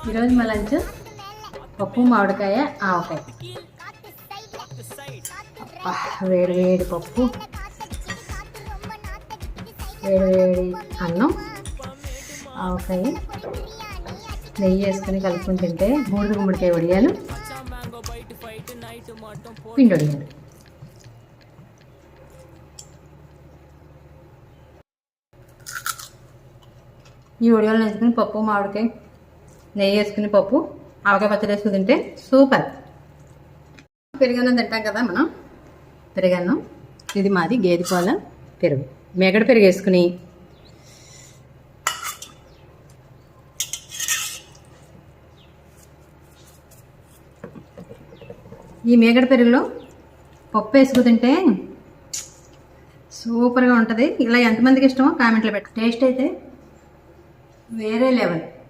ఈరోజు మా లంచ్ పప్పు మామిడికాయ ఆవకాయ. వేడి వేడి పప్పు, వేడి వేడి అన్నం, ఆవకాయ, నెయ్యి వేసుకొని కలుపుకొని తింటే బూడిద గుమ్మడికాయ వడియాలు, పిండి వడియాలు. ఈ వడియాలు వేసుకుని పప్పు మామిడికాయ నెయ్యి వేసుకుని పప్పు ఆవకాయ పచ్చడి వేసుకుని తింటే సూపర్. పెరుగన్నం తింటాం కదా మనం, పెరుగన్నం. ఇది మాది గేదె పాల పెరుగు, మేగడ పెరుగు వేసుకుని ఈ మేగడ పెరుగులో పప్పు వేసుకు తింటే సూపర్గా ఉంటుంది. ఇలా ఎంతమందికి ఇష్టమో కామెంట్లో పెట్టు. టేస్ట్ అయితే వేరే లెవెల్.